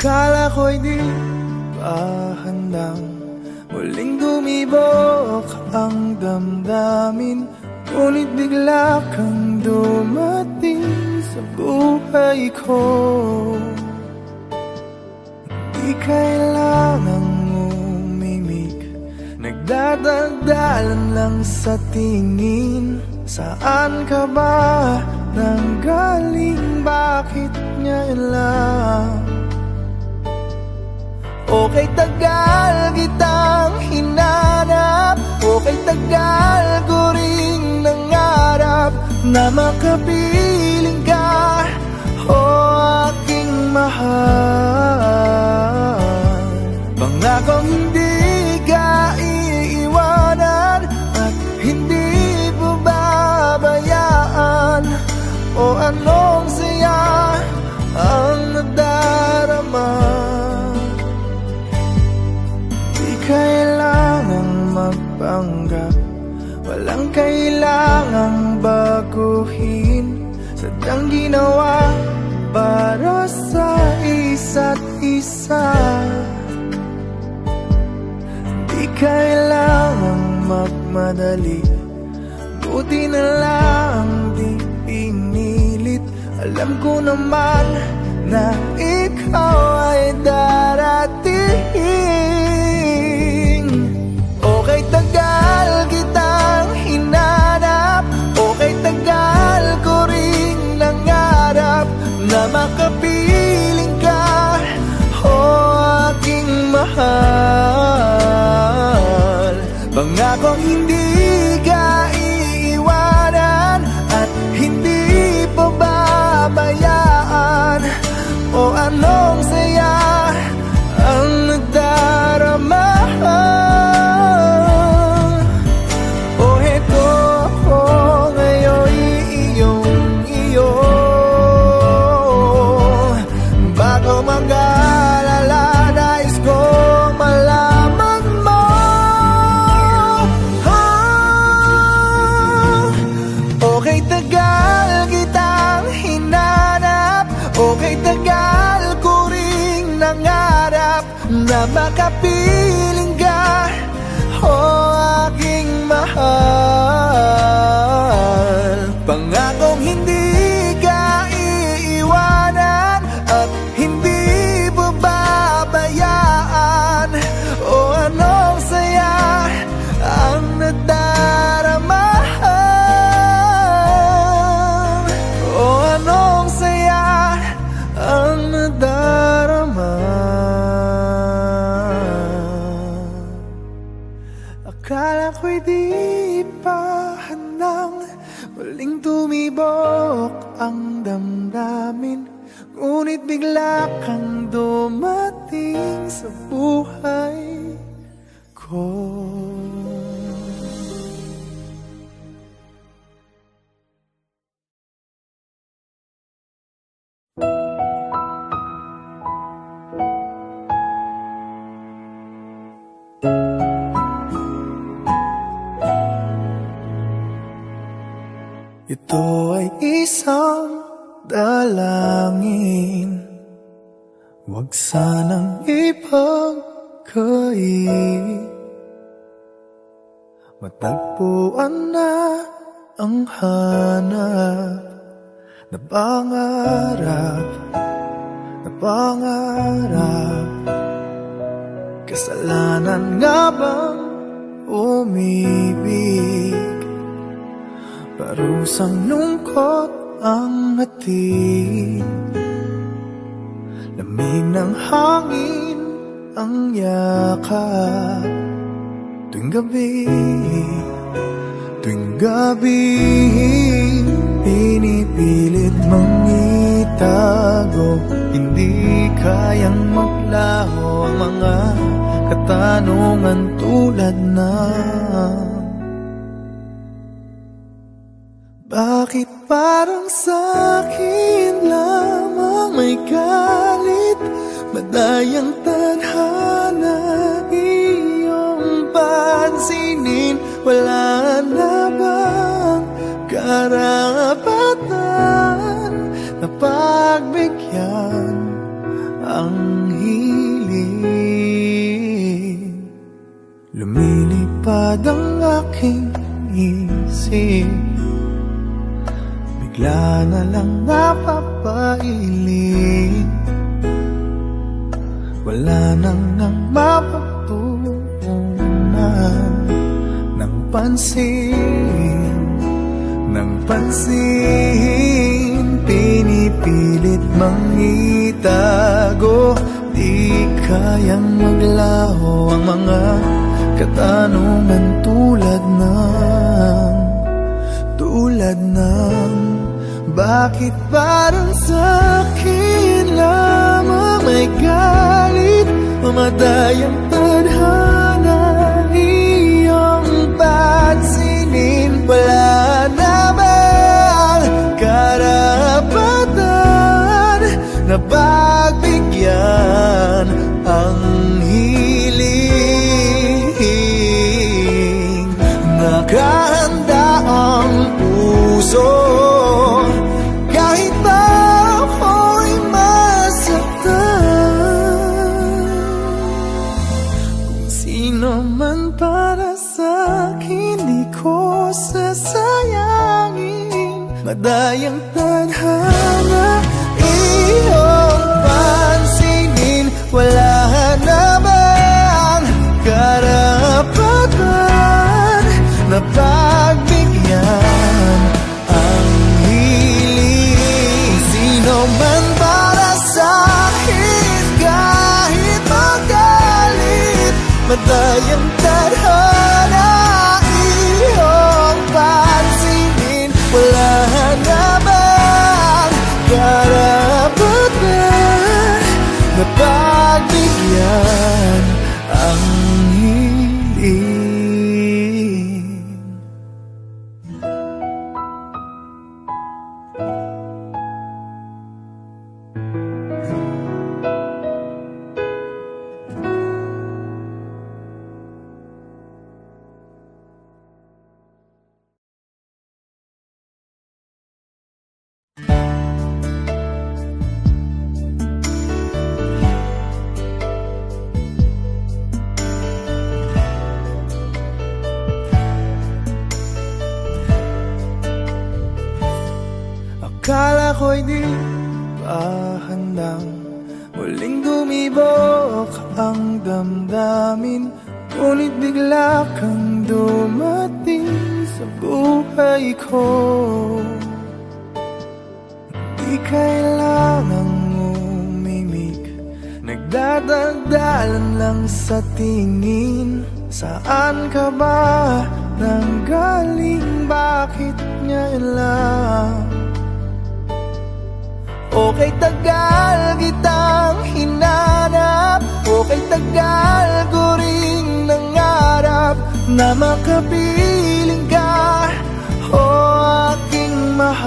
Akala ko'y di pa handang muling dumibok ang damdamin, ngunit bigla kang dumating sa buhay ko. Di kailangang umimik, nagdadagdalan lang sa tingin. Saan ka ba nanggaling? Bakit ngayon lang? Okay, tagal kitang hinanap, okay, tagal ko ring nangarap na makapiling ka, o aking mahal. Pangakong hindi ka iiwanan at hindi babayaan, o anong saya ang nadarama. Di kailangang magpanggap, walang kailangang baguhin, sadyang ginawa para sa isa't isa. Di kailangang magmadali, buti na lang di pinilit. Alam ko naman na ikaw ay darating. Okay, tagal kitang hinanap, okay, tagal ko ring nangarap na makapiling ka, o aking mahal. Pangakong hindi ka iiwanan at hindi pababayaan, o anong saya ang nadarama. O heto ako ngayon, iyong-iyo, bago mag-alala, nais kong malaman mo. Okay, tagal kitang hinanap, okay, tagal ko ring nangarap na makapiling ka, o aking mahal. Pangakong hindi ka iiwanan at hindi babayaan, o anong saya ang nadarama. O anong saya ang nadarama. Akala ko'y di pa handang muling tumibok ang damdamin, ngunit bigla kang dumating sa buhay ko. Ito ay isang dalangin, huwag sanang ipagkait. Matagpuan na ang hanap na pangarap, na pangarap. Kasalanan nga bang umibig? Parusang lungkot ang hatid, lamig ng hangin ang yakap. Tuwing gabi, pinipilit mang itago, hindi kayang maglaho ang mga katanungan tulad ng bakit parang sa'kin lamang may galit, madayang tadhana iyong pansinin? Wala na bang karapatan na pagbigyan ang Lumilipad ang aking isip, bigla na lang napapailing. Wala nang mapagtuunan ng pansin, ng pansin. Pinipilit mang itago, di kayang maglaho ang mga katanungan tulad ng bakit parang sa'kin lamang may galit, mamatay ang tadhana, iyong pansinin. Wala namang karapatan na pagbigyan ang hiling. Nakahanda ang puso kahit pa ako'y masaktan. Kung sino man para sa'kin, di ko sasayangin. Madayang tadhana, iyong pansinin. Wala na bang karapatan na pagbigyan ang hiling? Sino man para sa'kin, kahit magalit, madayang tadhana, iyong pansinin. Wala na bang karapatan na pagbigyan ang hiling? Akala ko'y di pa handang muling dumibok ang damdamin, ngunit bigla kang dumating sa buhay ko. Di kailangang umimik, nagdadagdalan lang sa tingin. Saan ka ba nanggaling? Bakit ngayon lang? Okay, tagal kitang hinanap, okay, tagal ko rin nangarap na makapiling ka, o aking mahal.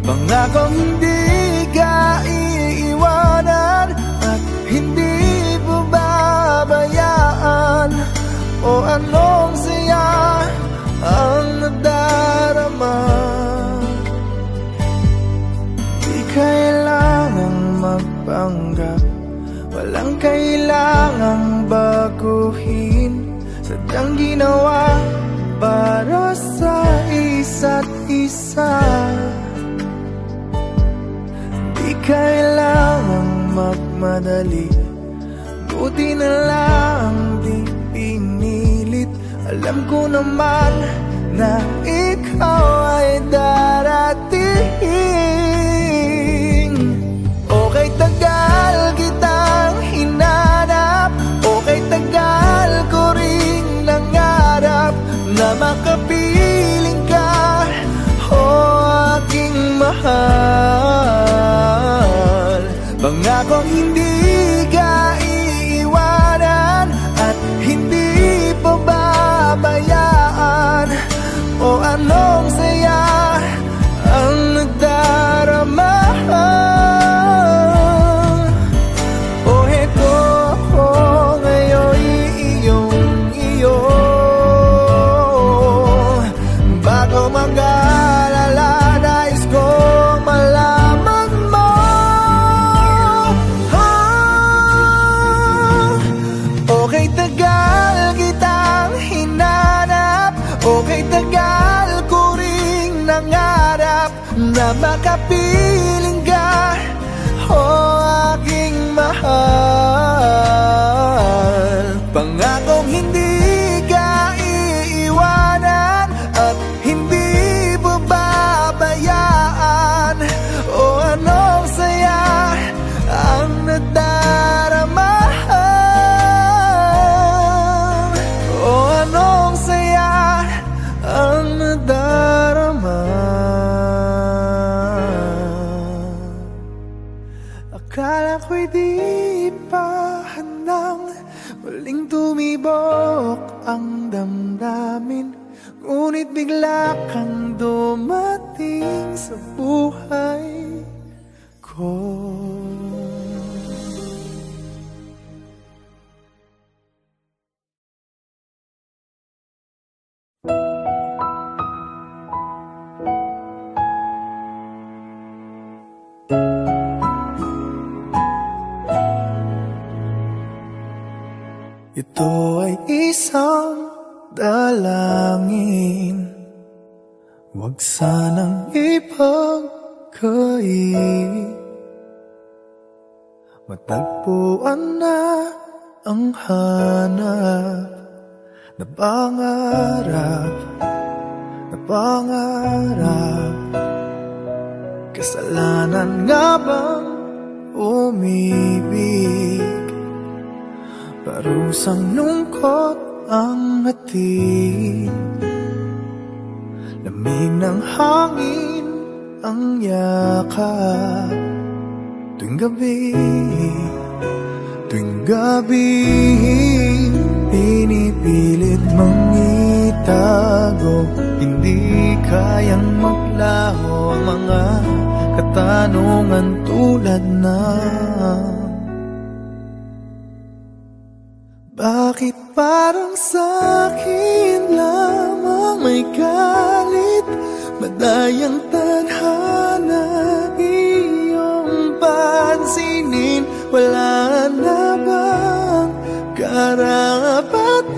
Pangakong hindi ka iiwanan at hindi mo babayaan, o anong saya ang nadarama. Kailangang magpanggap, walang kailangang baguhin, sadyang ginawa para sa isa't isa. Di kailangang magmadali, buti na lang di pinilit. Alam ko naman na ikaw ay darating. Okay, tagal kitang hinanap, okay, tagal ko rin nangarap na makapiling ka, o aking mahal. Pangakong hindi ka iiwanan at hindi pa babayaan, o anong saya ang nagdarama. Akala ko'y di pa handang muling tumibok ang damdamin, ngunit bigla kang dumating sa buhay ko. Ito ay isang dalangin, huwag sanang ipagkait. Matagpuan na ang hanap na pangarap, na pangarap. Kasalanan nga bang umibig? Parusang lungkot ang hatid, lamig ng hangin ang yakap. Tuwing gabi, tuwing gabi, pinipilit mang itago. Hindi kayang maglaho ang mga katanungan tulad ng bakit parang sa'kin lamang may galit, madayang tadhana iyong pansinin? Wala na bang karapatan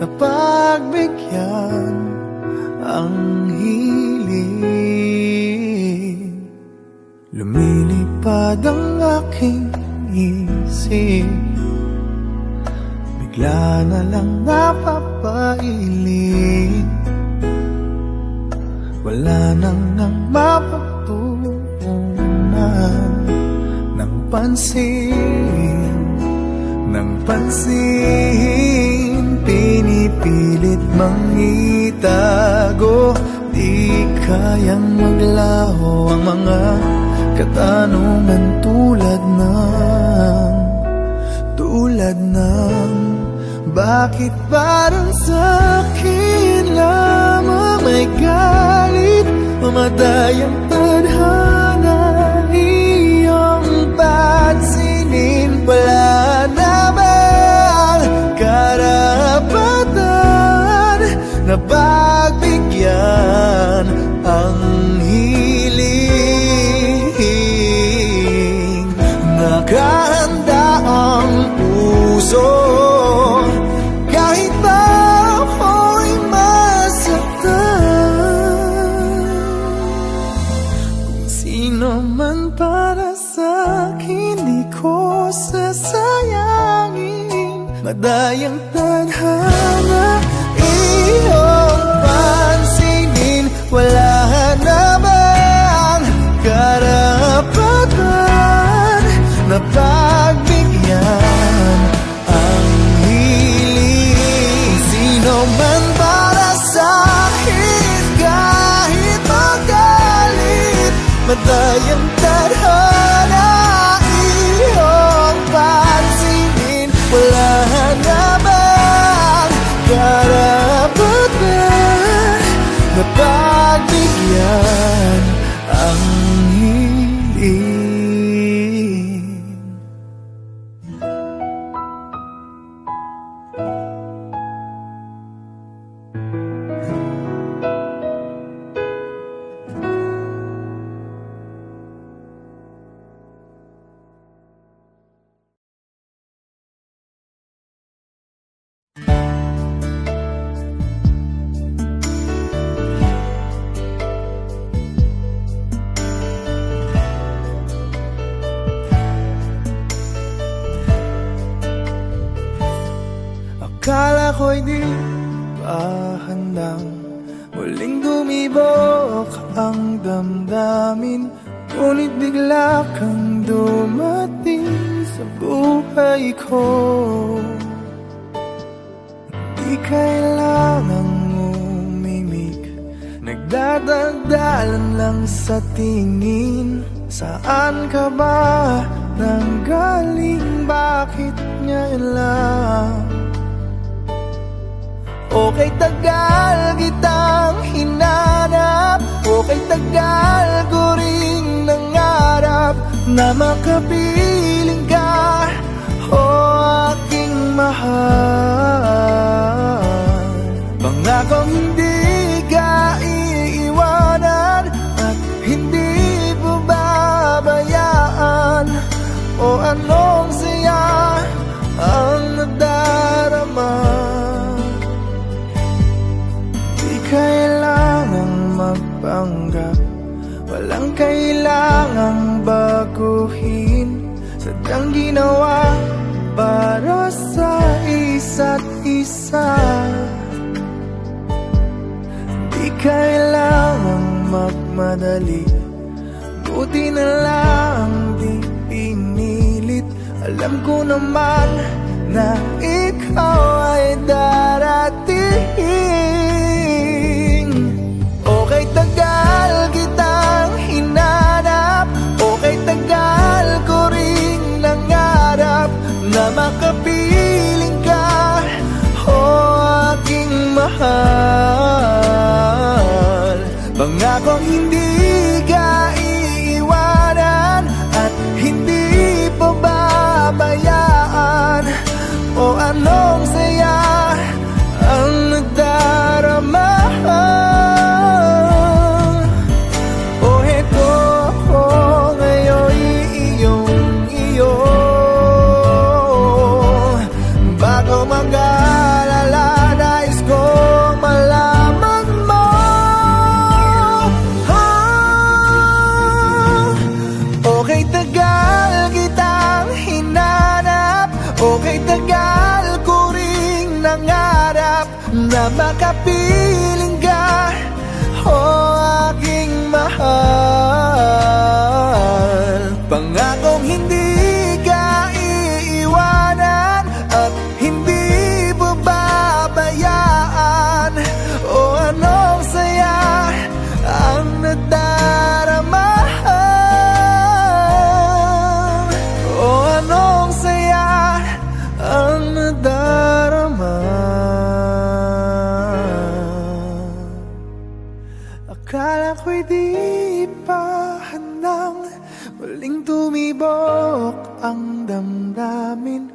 na pagbigyan ang hiling? Lumilipad ang aking isip, bigla na lang napapailing. Wala nang mapagtuunan ng pansin, ng pansin. Pinipilit mang itago, di kayang maglaho ang mga katanungan tulad ng bakit parang sa'kin lamang may galit, mamadayang tadhana iyong pansinin? Wala na bang karapatan na pagbigyan ang hiling? Nakahanda ang puso kahit pa ako'y masaktan. Kung sino man para sa'kin, di ko sasayangin. Madayang tadhana iyong pansinin. Wala na bang karapatan na pagbigyan ang hiling? Sino man para sa'kin, kahit magalit, madayang tadhana iyong pansinin. Wala na bang karapatan na pagbigyan ang hiling? Akala ko'y di pa handang muling dumibok ang damdamin, ngunit bigla kang dumating sa buhay ko. Di kailangang umimik, nagdadagdalan lang sa tingin. Saan ka ba nanggaling? Bakit ngayon lang? Okay, tagal kitang hinanap. Okay, tagal ko ring nangarap na makapiling ka, o aking mahal. Pangakong hindi ka iiwanan at hindi babayaan. O anong saya ang nadarama? Di kailangang magpanggap, walang kailangang baguhin. Sadyang ginawa para sa isa't isa. Di kailangang magmadali, buti na lang di pinilit. Alam ko naman na ikaw ay darating. Okay, tagal kitang hinanap. Okay, tagal ko ring nangarap na makapiling ka, o aking mahal. Pangakong hindi ka iiwanan at hindi pababayaan. O anong saya ang nadarama? O heto ako ngayon iyong-iyo. Bago mag-alala, nais kong malaman mo. Okay, tagal kitang hinanap. Okay, tagal ko ring nangarap na makapiling ka, o aking mahal. Pangakong hindi ka iiwanan at hindi babayaan. O anong saya ang nadarama? O anong saya ang nadarama? Akala ko'y di pa handang muling tumibok ang damdamin,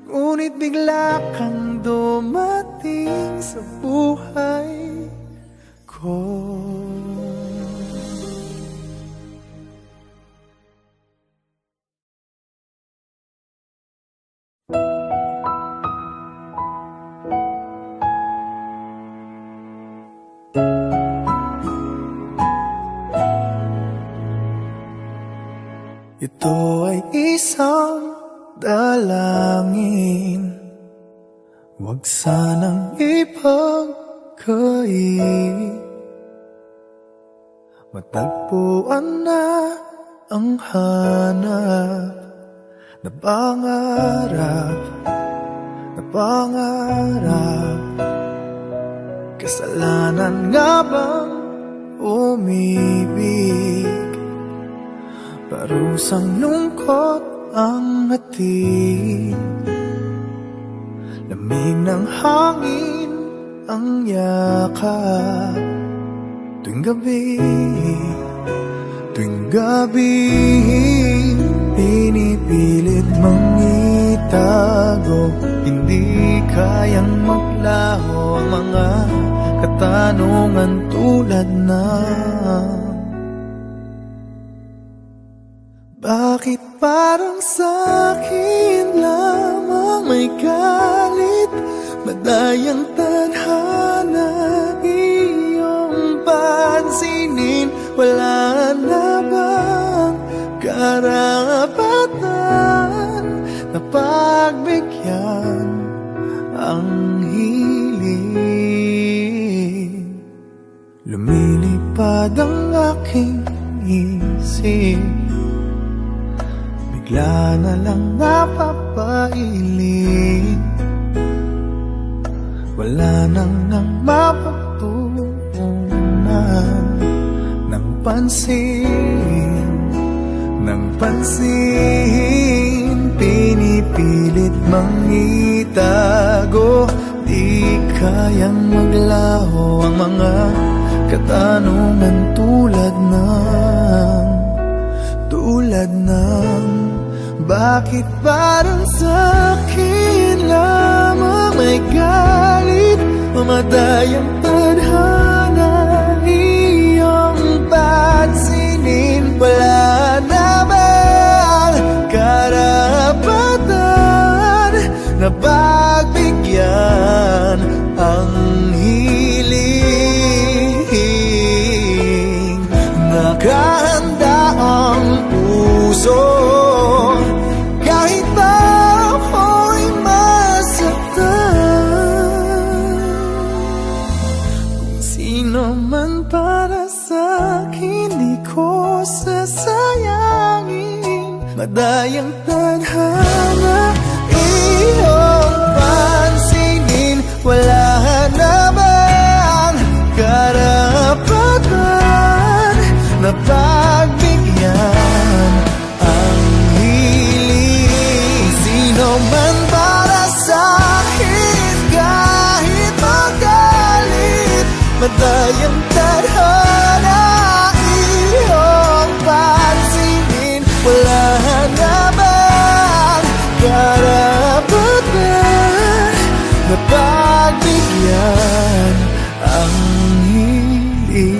ngunit bigla kang dumating sa buhay ko. Ito ay isang dalangin, huwag sanang ipagkait. Matagpuan na ang hanap na pangarap, na pangarap. Kasalanan nga bang umibig? Parusang lungkot ang hatid, lamig ng hangin ang yakap. Tuwing gabi, pinipilit mang itago. Hindi kayang maglaho ang mga katanungan tulad ng bakit parang sa'kin lamang may galit, madayang tadhana iyong pansinin? Wala na bang karapatan na pagbigyan ang hiling? Lumilipad ang aking isip, bigla na lang napapailing. Wala nang mapagtuunan ng pansin, ng pansin, pinipilit mang itago. Di kayang maglaho ang mga katanungan tulad ng bakit parang sa'kin lamang may galit, mamatay ang tadhana, iyong pansinin. Wala na bang karapatan na pagbigyan ang hiling? Nakahanda ang puso kahit pa ako'y masaktan. Kung sino man para sa'kin, di ko sasayangin. Madayang tadhana, iyong pansinin. Wala na bang karapatan na pagbigyan ang hiling? Sino man para sa'kin, kahit magalit, madayang tadhana, iyong pansinin. Wala na bang karapatan na pagbigyan ang hiling?